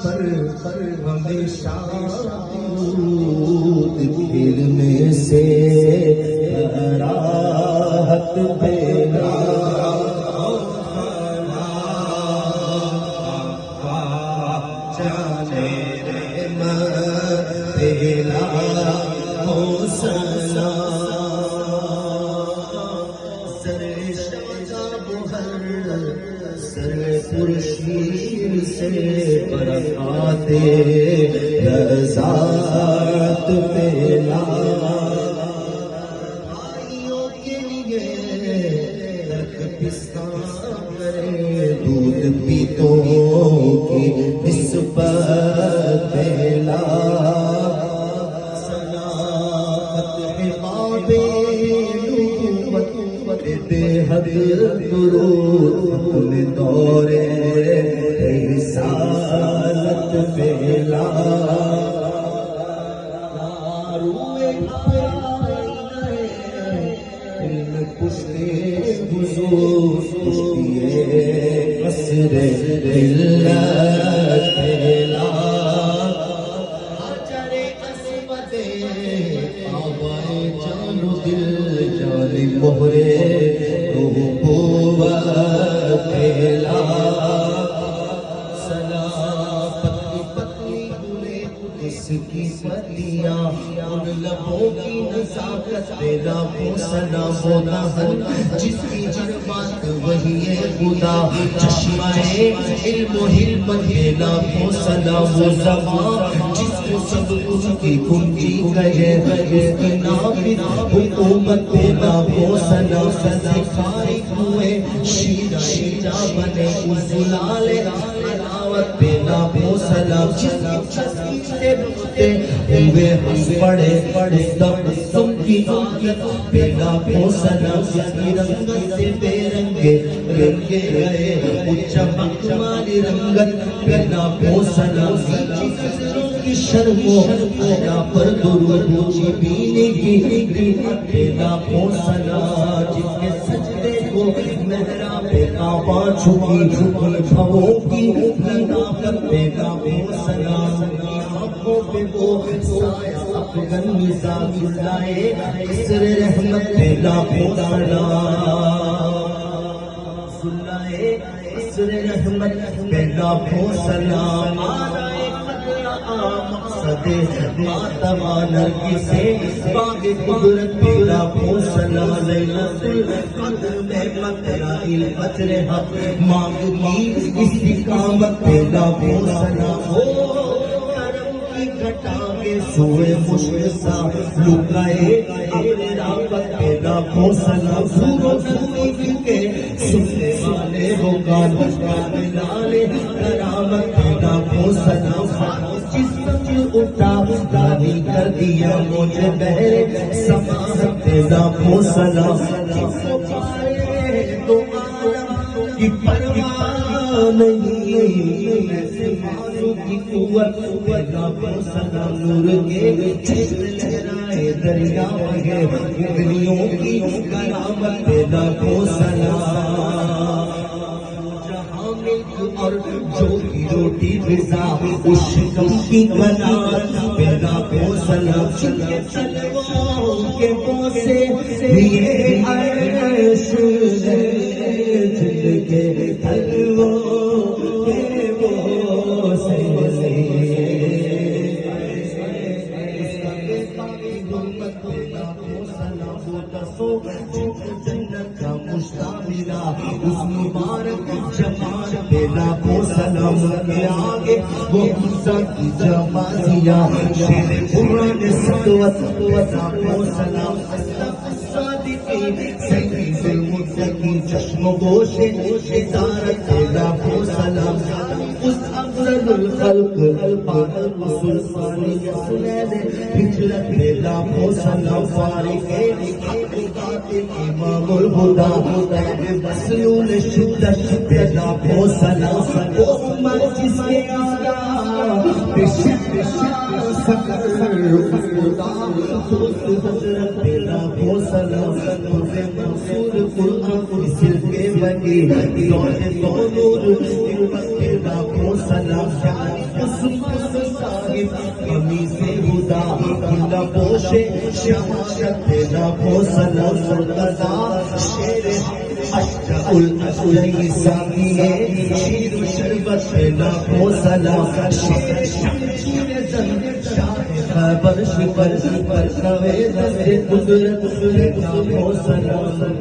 پر ہمیشہ دودھ گرنے سے راحت دینا جانے تیرا ہو سنا سر شاداب ہر سر پرشیر سے برکات رضات پیلا بھائیوں کے لیے ترک پستان کرے دودھ پیتوں کی نسبت پیلا سلامت باب نبوت بے حد درود اپنے دور رسالت پیلا روئے علم پشتے حضور پشتیے قصر علت پیلا حجر اسود آبائے جان و دل جان مہرے نبوت پیلا کی پتیاں ان لبوں کی نزاکت پیدا کو سنا ہوتا ہے جس کی ہر بات وہی ہے خدا چشمہ علم و حکمت پیدا کو سنا وہ زبان جس کو سب کچھ کی کنجی کہے اس کی نافذ حکومت پیدا کو سنا سزکاری ہوئے شیرہ شیرہ بنے اسلال علاوت پیدا کو سنا جس کی چسکی سے ہوئے ہنس پڑے تم کی عادت پیدا کو سنا کی رنگت سے بے رنگے رنگے گئے چمک مالی رنگت پیدا کو سنا کی شرم و حیا پر درود اونچی بینی کی پیدا کو سنا جس کے سجدے کو محراب کعبہ چھکی بھووں کی نافت پیدا کو سنا پہ وہ سایہ افغن مزاج لائے قصر رحمت پیدا کو سنا سنائے قصر رحمت پیدا کو سنا آرائے مقصد ماتما نرگسے باغ قدرت پیدا کو سنا لیلۃ القدر میں مطلع الفجر حق مانگی استقامت پیدا کو سنا گٹاوے سوئے مشکسا لکائے اپنے راپت پیدا کو سنا سورو سنی کے سننے والے ہوگان ملالے کرامت پیدا کو سنا جس سمجھ اٹھا دانی کر دیا مجھے بہرے سماحت پیدا کو سنا جس کو پائے تو عالم کی پرواہ نہیں ایسے معلوم کی قوت پیدا کو سنا نور کے چشم لہرائے دریا بہے گلیوں کی کرامت پیدا کو سنا جہاں ملک اور جو کی روٹی غذا اس شکم کی قناعت پیدا کو سنا چلے چلو کے بوسے یہ عرش دل کے حلووں کے بوسے جنت کا مشتاق اس مبارک جمال پیدا کو سلام کے آگے وہ عزت کی جمازیہ شیر قرآن سطوت وطا کو سلام صادقی سید المتقی چشم و گوش ادارت پیدا کو سلام اس افضل الخلق رسول ثانی سنید ہجرت پیدا کو سلام فارغ امام الہدا مسلول شدت پیدا کو سلام امت جس کے آگا بشک سکر خدا دوست حضرت پیدا کو سلام منصور قرآن سر کے بن لگی دونوں لاکھوں سلام صاحب ہمیں سے خدا کھلا پوشے شہادت لاکھوں سلام مرتضی شیر اشرف الاشجعی ساقیے شیر و شربت لاکھوں سلام شیر شمشیر زن شاہ خیبر شکر پر کوے دست قدرت لاکھوں سلام